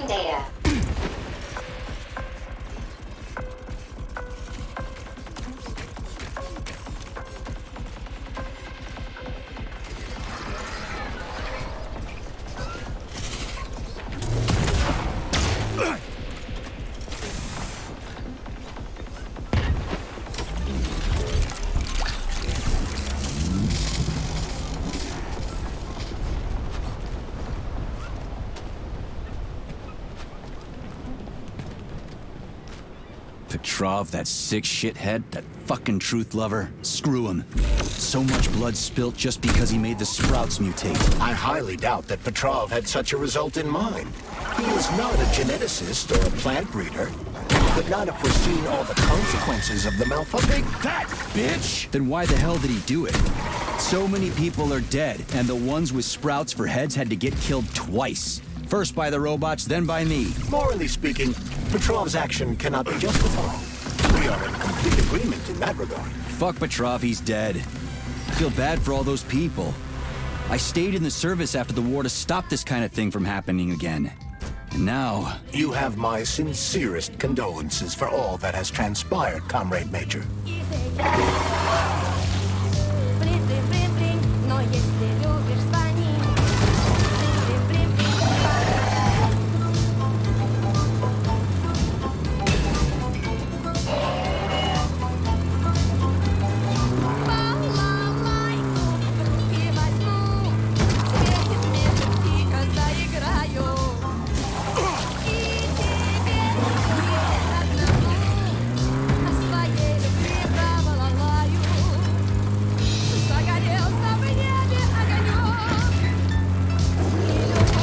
data. Petrov, that sick shithead, that fucking truth lover. Screw him. So much blood spilt just because he made the sprouts mutate. I highly doubt that Petrov had such a result in mind. He is not a geneticist or a plant breeder. He could not have foreseen all the consequences of the malfunction. That bitch! Then why the hell did he do it? So many people are dead, and the ones with sprouts for heads had to get killed twice. First by the robots, then by me. Morally speaking, Petrov's action cannot be justified. We are in complete agreement in that regard. Fuck Petrov, he's dead. I feel bad for all those people. I stayed in the service after the war to stop this kind of thing from happening again. And now... You have my sincerest condolences for all that has transpired, Comrade Major.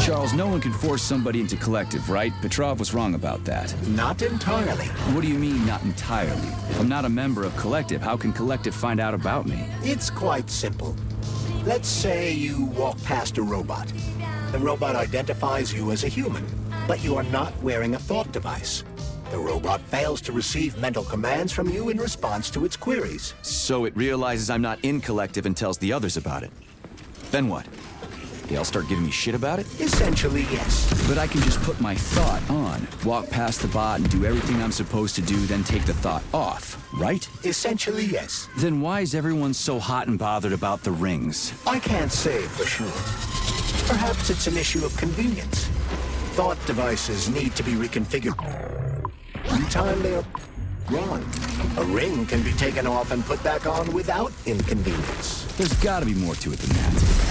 Charles, no one can force somebody into Collective, right? Petrov was wrong about that. Not entirely. What do you mean, not entirely? If I'm not a member of Collective, how can Collective find out about me? It's quite simple. Let's say you walk past a robot. The robot identifies you as a human, but you are not wearing a thought device. The robot fails to receive mental commands from you in response to its queries. So it realizes I'm not in Collective and tells the others about it. Then what? They all start giving me shit about it? Essentially, yes. But I can just put my thought on, walk past the bot and do everything I'm supposed to do, then take the thought off, right? Essentially, yes. Then why is everyone so hot and bothered about the rings? I can't say for sure. Perhaps it's an issue of convenience. Thought devices need to be reconfigured. In time they are gone. A ring can be taken off and put back on without inconvenience. There's gotta be more to it than that.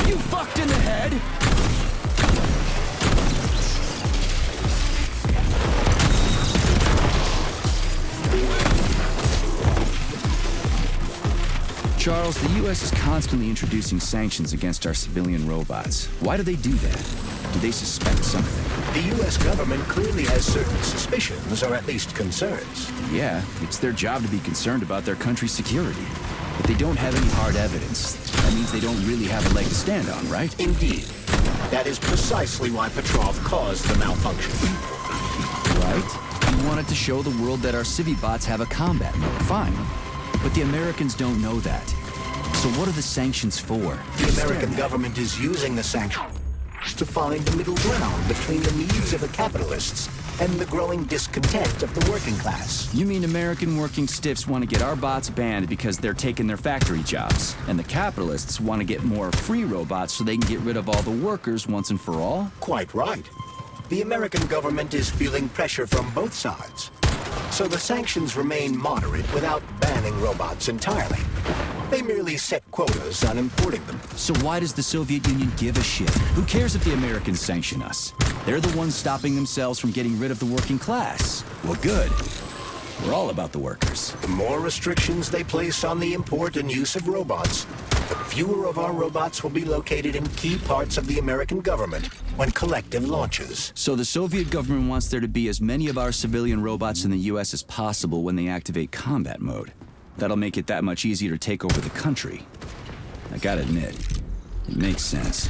You fucked in the head? Charles, the U.S. is constantly introducing sanctions against our civilian robots. Why do they do that? Do they suspect something? The U.S. government clearly has certain suspicions, or at least concerns. Yeah, it's their job to be concerned about their country's security. But they don't have any hard evidence. That means they don't really have a leg to stand on, right? Indeed. That is precisely why Petrov caused the malfunction. Right? He wanted to show the world that our Civibots have a combat mode. Fine. But the Americans don't know that. So what are the sanctions for? The American government is using the sanctions to find the middle ground between the needs of the capitalists and the growing discontent of the working class. You mean American working stiffs want to get our bots banned because they're taking their factory jobs, and the capitalists want to get more free robots so they can get rid of all the workers once and for all? Quite right. The American government is feeling pressure from both sides. So the sanctions remain moderate without banning robots entirely. They merely set quotas on importing them. So why does the Soviet Union give a shit? Who cares if the Americans sanction us? They're the ones stopping themselves from getting rid of the working class. Well, good. We're all about the workers. The more restrictions they place on the import and use of robots, the fewer of our robots will be located in key parts of the American government when Collective launches. So the Soviet government wants there to be as many of our civilian robots in the US as possible when they activate combat mode. That'll make it that much easier to take over the country. I gotta admit, it makes sense.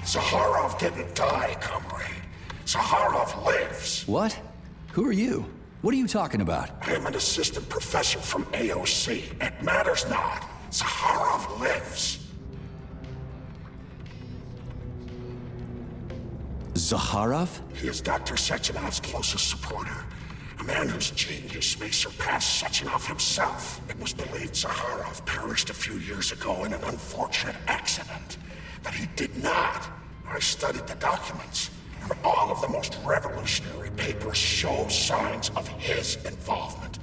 Zakharov didn't die, comrade. Zakharov lives. What? Who are you? What are you talking about? I'm an assistant professor from AOC. It matters not. Zakharov lives. Zakharov? He is Dr. Sechenov's closest supporter. A man whose genius may surpass Sechenov himself. It was believed Zakharov perished a few years ago in an unfortunate accident. But he did not. I studied the documents, and all of the most revolutionary papers show signs of his involvement.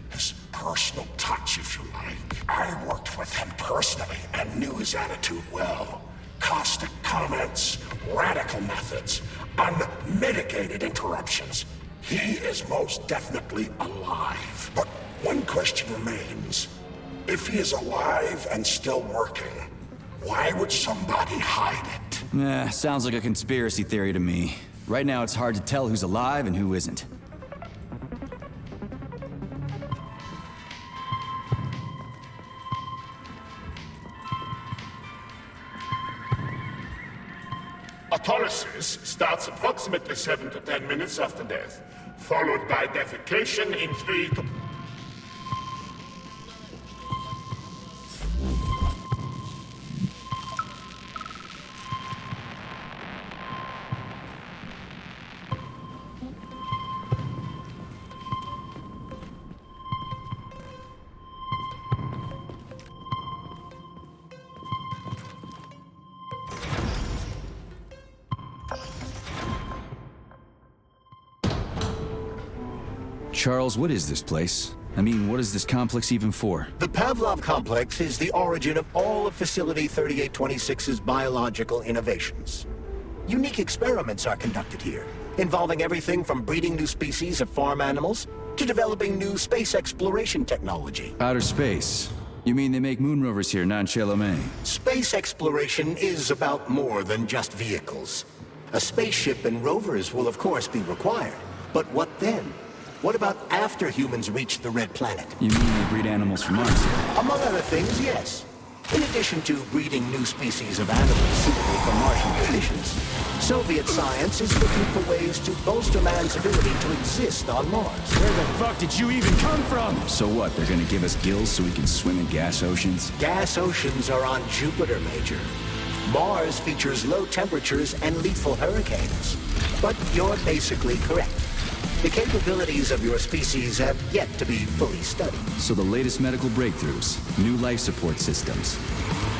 His personal touch, if you like. I worked with him personally and knew his attitude well. Caustic comments, radical methods, unmitigated interruptions. He is most definitely alive. But one question remains. If he is alive and still working, why would somebody hide it? Sounds like a conspiracy theory to me. Right now it's hard to tell who's alive and who isn't. Autolysis starts approximately 7 to 10 minutes after death, followed by defecation in 3 to... Charles, what is this place? I mean, what is this complex even for? The Pavlov Complex is the origin of all of Facility 3826's biological innovations. Unique experiments are conducted here, involving everything from breeding new species of farm animals to developing new space exploration technology. Outer space? You mean they make moon rovers here, not in Chelomey? Space exploration is about more than just vehicles. A spaceship and rovers will of course be required. But what then? What about after humans reach the Red Planet? You mean they breed animals from Mars here? Among other things, yes. In addition to breeding new species of animals suitable for Martian conditions, Soviet science is looking for ways to bolster man's ability to exist on Mars. Where the fuck did you even come from? So what, they're gonna give us gills so we can swim in gas oceans? Gas oceans are on Jupiter, Major. Mars features low temperatures and lethal hurricanes. But you're basically correct. The capabilities of your species have yet to be fully studied. So the latest medical breakthroughs, new life support systems,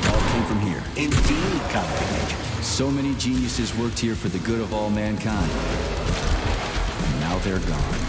all came from here. Indeed, Captain Major. So many geniuses worked here for the good of all mankind. And now they're gone.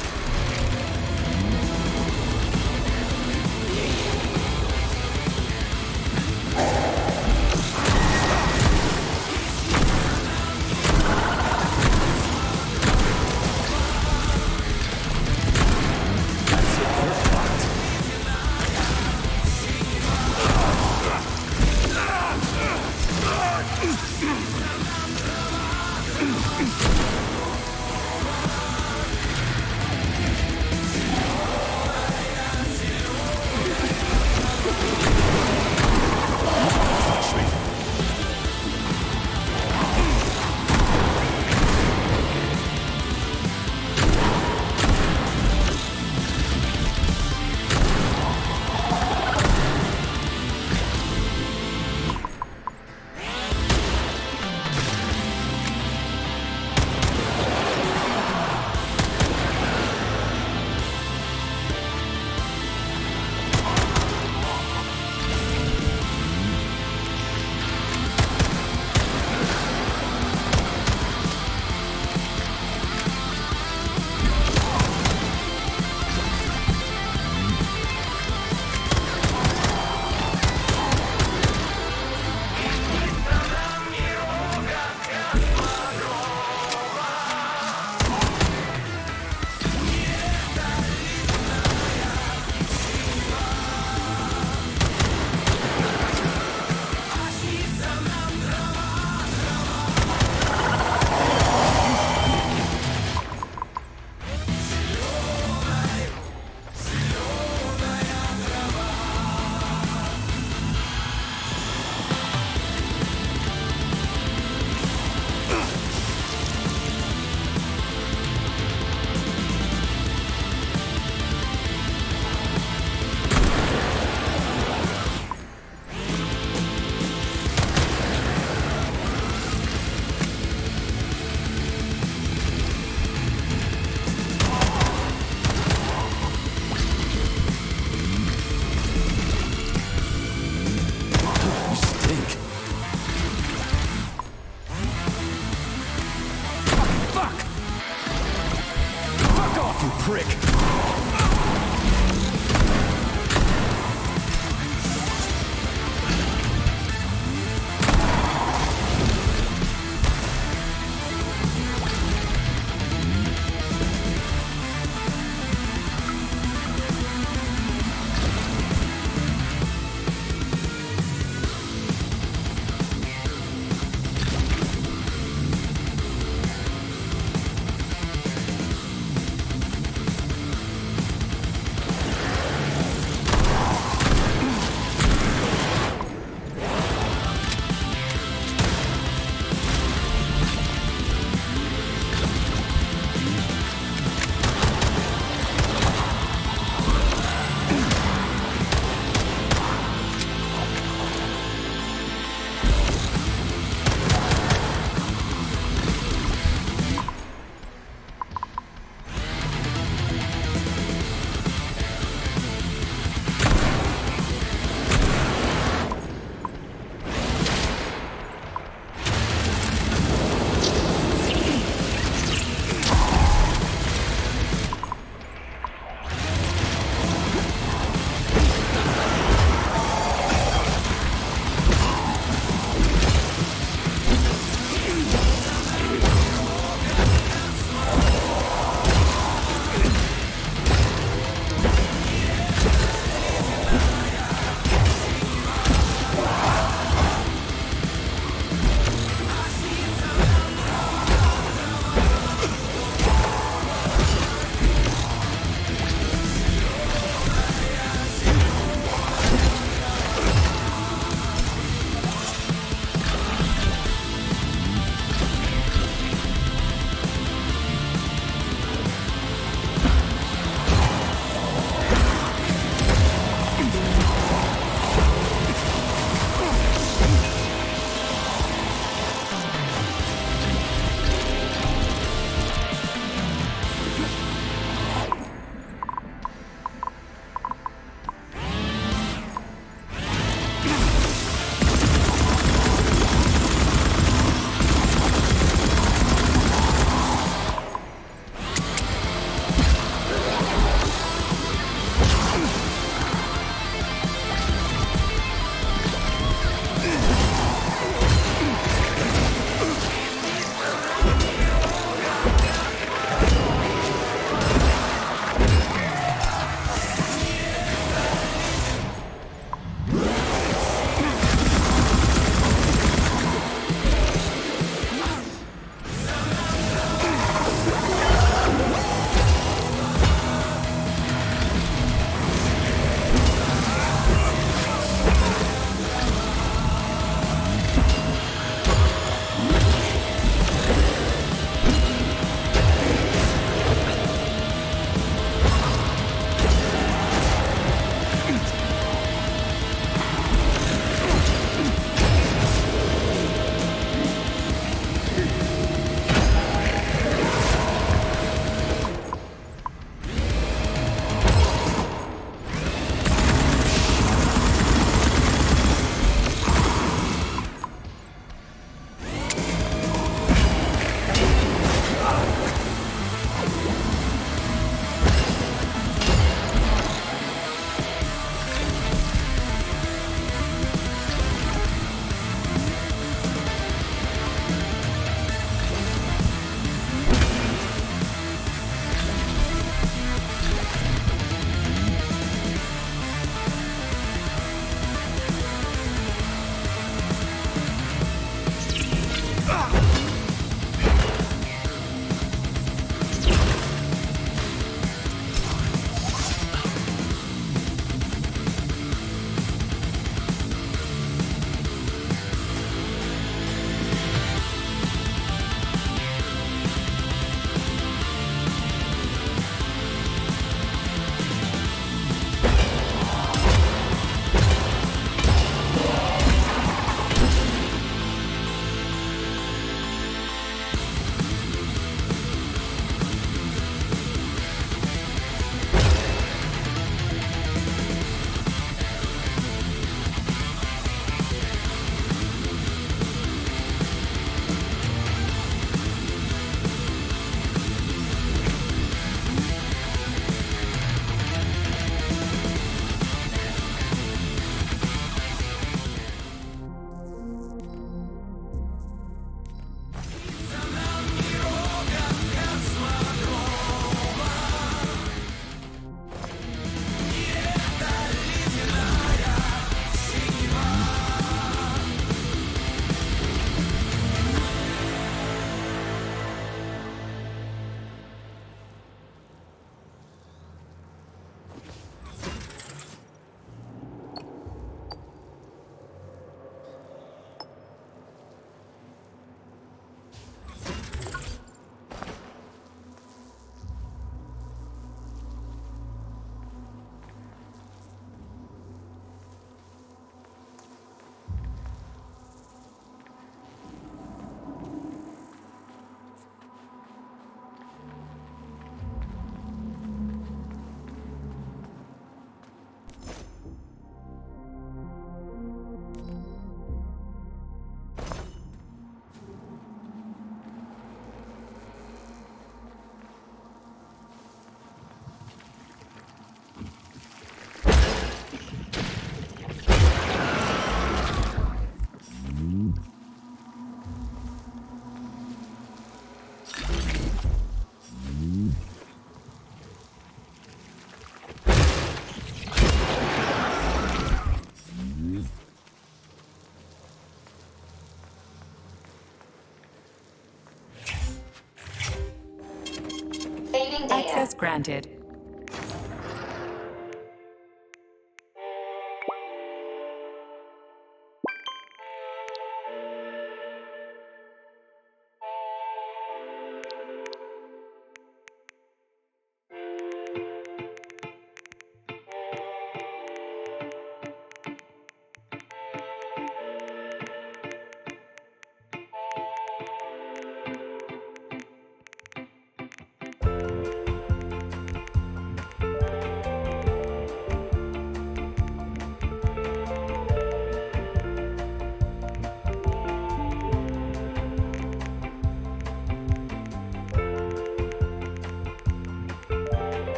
Access granted.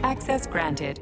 Access granted.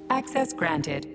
Access granted.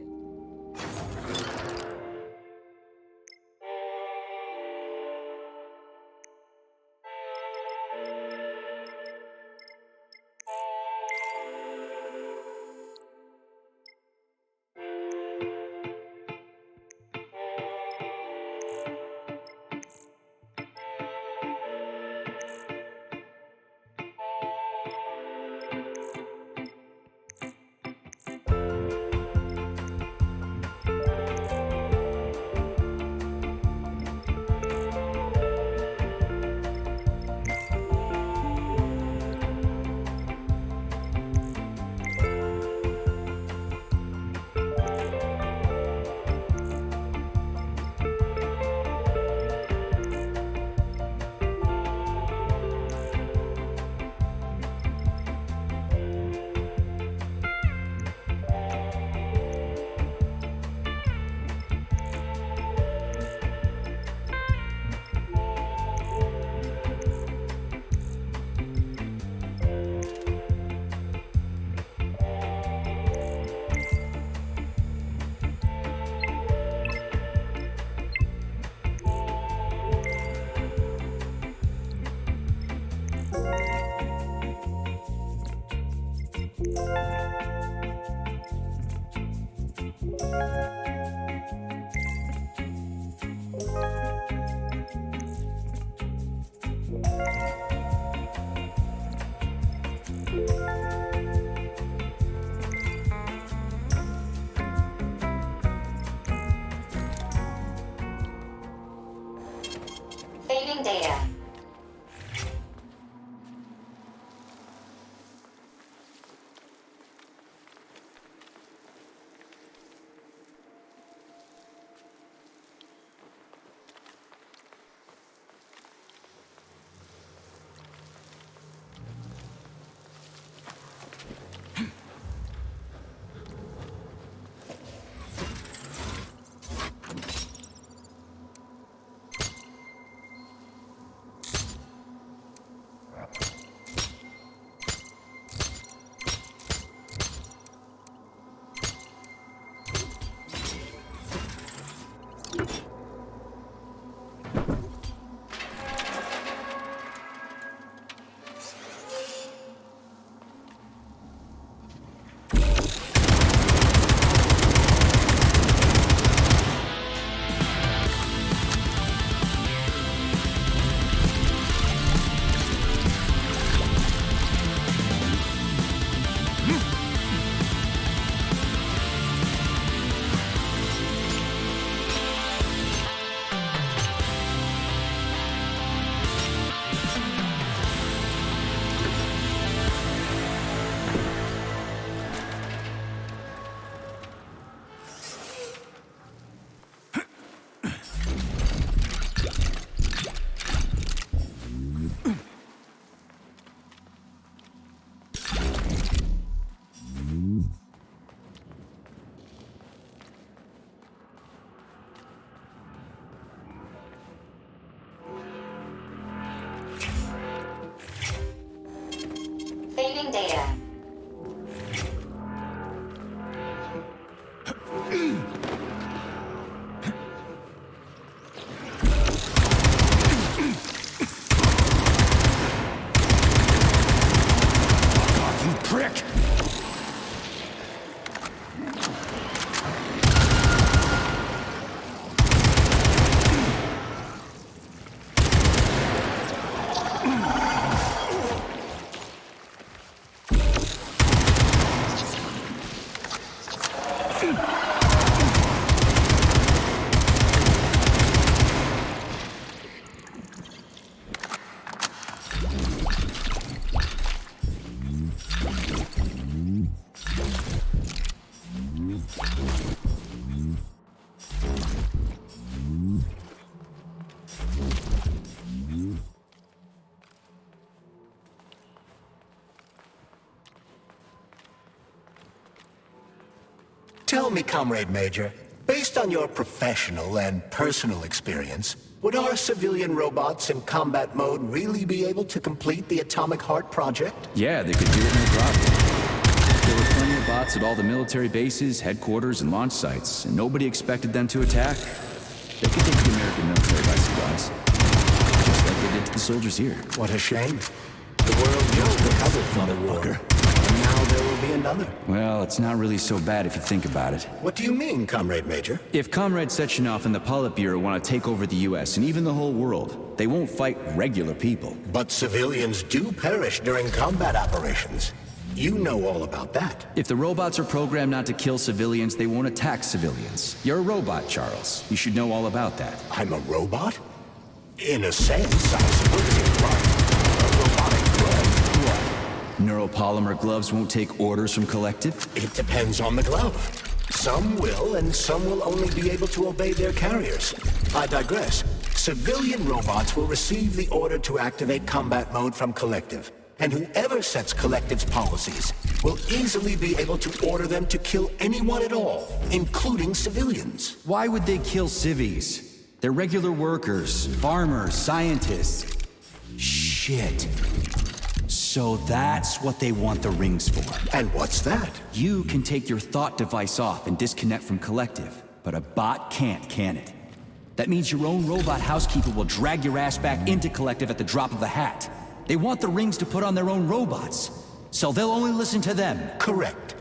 Saving data. Saving data. You prick! Tell me, Comrade Major, based on your professional and personal experience, would our civilian robots in combat mode really be able to complete the Atomic Heart project? Yeah, they could do it no problem. There were plenty of bots at all the military bases, headquarters, and launch sites, and nobody expected them to attack. They could take the American military by surprise, just like they did to the soldiers here. What a shame. The world just recovered from the war, and now there will be another. Well, it's not really so bad if you think about it. What do you mean, Comrade Major? If Comrade Sechenov and the Politburo want to take over the US and even the whole world, they won't fight regular people. But civilians do perish during combat operations. You know all about that. If the robots are programmed not to kill civilians, they won't attack civilians. You're a robot, Charles. You should know all about that. I'm a robot? In a sense, I suppose you're right. A robotic glove. Neuropolymer gloves won't take orders from Collective? It depends on the glove. Some will, and some will only be able to obey their carriers. I digress. Civilian robots will receive the order to activate combat mode from Collective. And whoever sets Collective's policies will easily be able to order them to kill anyone at all, including civilians. Why would they kill civvies? They're regular workers, farmers, scientists. Shit. So that's what they want the rings for. And what's that? You can take your thought device off and disconnect from Collective, but a bot can't, can it? That means your own robot housekeeper will drag your ass back into Collective at the drop of a hat. They want the rings to put on their own robots, so they'll only listen to them. Correct.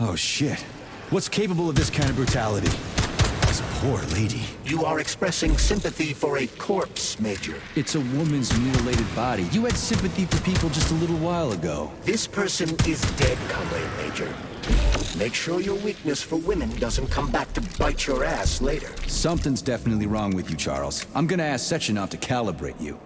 Oh shit. What's capable of this kind of brutality? This poor lady. You are expressing sympathy for a corpse, Major. It's a woman's mutilated body. You had sympathy for people just a little while ago. This person is dead, Comrade Major. Make sure your weakness for women doesn't come back to bite your ass later. Something's definitely wrong with you, Charles. I'm gonna ask Sechenov to calibrate you.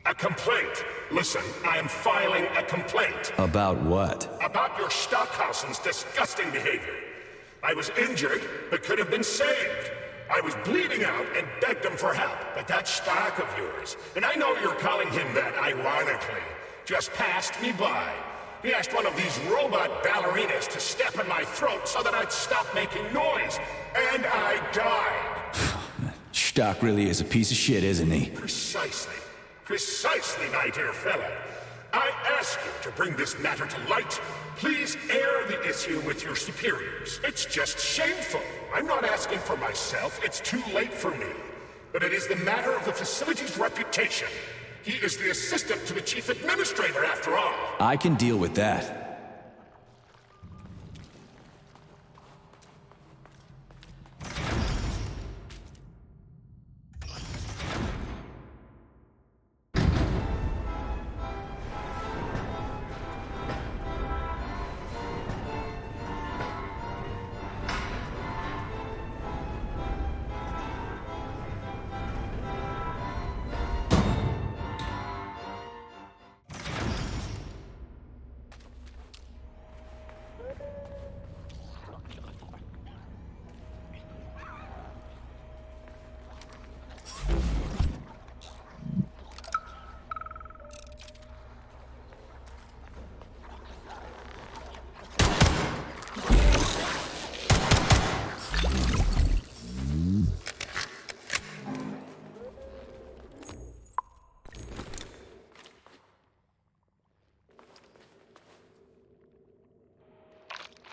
A complaint. Listen, I am filing a complaint. About what? About your Stockhausen's disgusting behavior. I was injured, but could have been saved. I was bleeding out and begged him for help, but that Stock of yours, and I know you're calling him that ironically, just passed me by. He asked one of these robot ballerinas to step in my throat so that I'd stop making noise, and I died. Stock really is a piece of shit, isn't he? Precisely. Precisely, my dear fellow. I ask you to bring this matter to light. Please air the issue with your superiors. It's just shameful. I'm not asking for myself. It's too late for me. But it is the matter of the facility's reputation. He is the assistant to the chief administrator, after all. I can deal with that.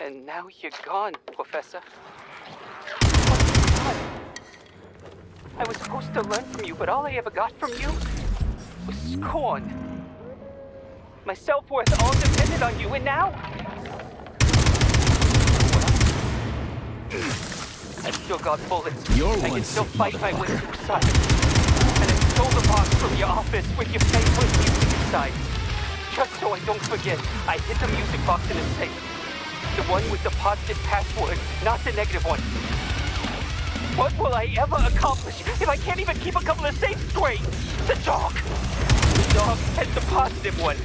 And now you're gone, Professor. I was supposed to learn from you, but all I ever got from you was scorn. My self-worth all depended on you, and now... I've still got bullets. You're I one can still sick fight my way motherfucker. through silence. And I stole the box from your office with your favorite music inside. Just so I don't forget, I hid the music box in a safe. The one with the positive password, not the negative one. What will I ever accomplish if I can't even keep a couple of safes straight? The dog! The dog has the positive one.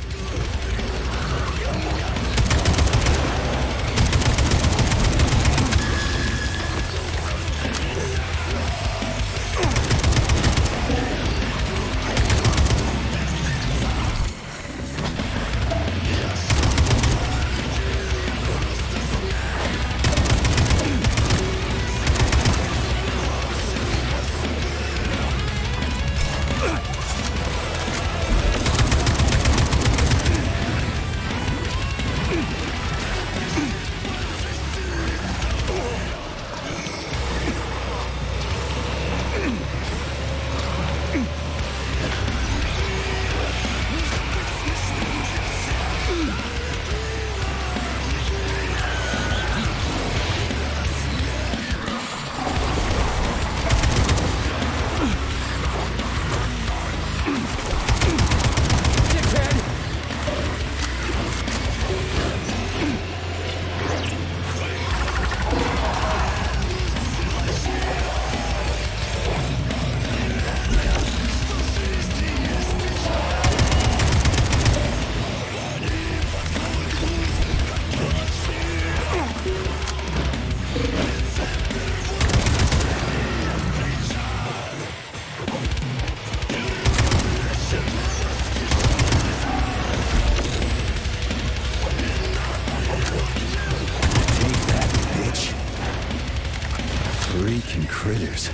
Fucking critters.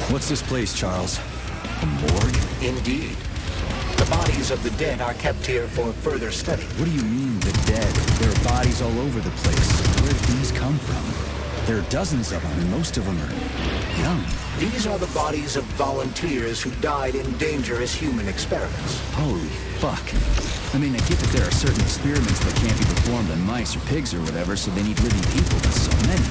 What's this place, Charles? A morgue? Indeed. The bodies of the dead are kept here for further study. What do you mean, the dead? There are bodies all over the place. Where did these come from? There are dozens of them, and most of them are young. These are the bodies of volunteers who died in dangerous human experiments. Holy fuck. I mean, I get that there are certain experiments that can't be performed on mice or pigs or whatever, so they need living people, but so many.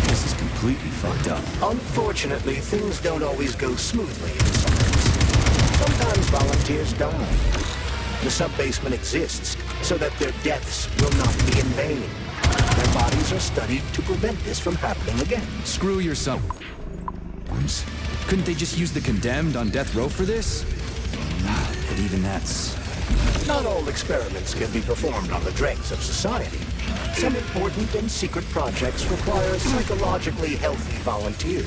This is completely fucked up. Unfortunately, things don't always go smoothly in science. Sometimes volunteers die. The sub-basement exists so that their deaths will not be in vain. Their bodies are studied to prevent this from happening again. Screw yourself. Couldn't they just use the condemned on death row for this? But even that's... Not all experiments can be performed on the dregs of society. Some important and secret projects require psychologically healthy volunteers.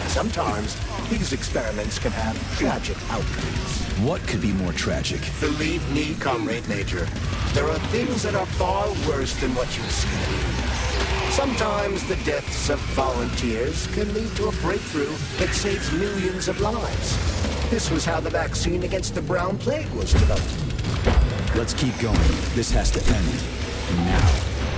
Sometimes, these experiments can have tragic outcomes. What could be more tragic? Believe me, Comrade Major, there are things that are far worse than what you see. Sometimes the deaths of volunteers can lead to a breakthrough that saves millions of lives. This was how the vaccine against the brown plague was developed. Let's keep going. This has to end. Now.